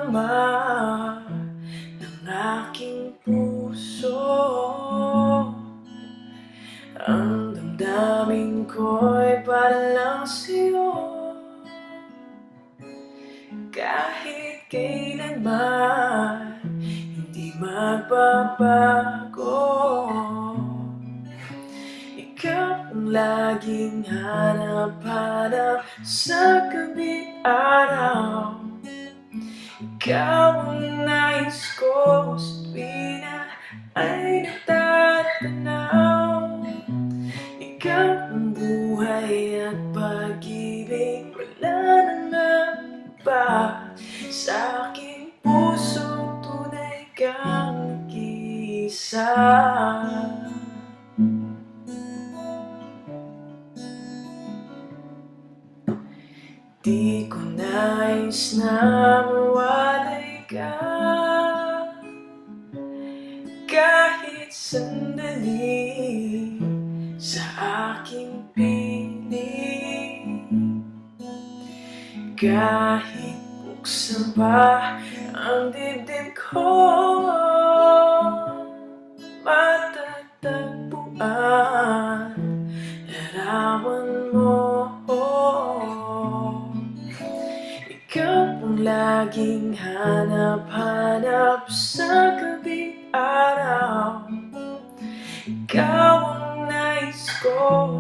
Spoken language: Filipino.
laman ng aking puso. Ang damdamin ko'y para lang sa'yo. Kahit kailanman hindi magbabago. Ikaw ang laging hanap-hanap sa gabi araw. Ikaw ang nais ko sa tuwina ay natatanaw. Ikaw ang buhay at pag-ibig, wala nang iba. Sa aking puso tunay kang nag-iisa. Di ko nais na mawalay ka kahit sandali sa aking piling. Kahit buksan pa ang dibdib ko, matatagpuan larawan mo. Ikaw ang laging hanap-hanap sa gabi araw. Ikaw ang nais ko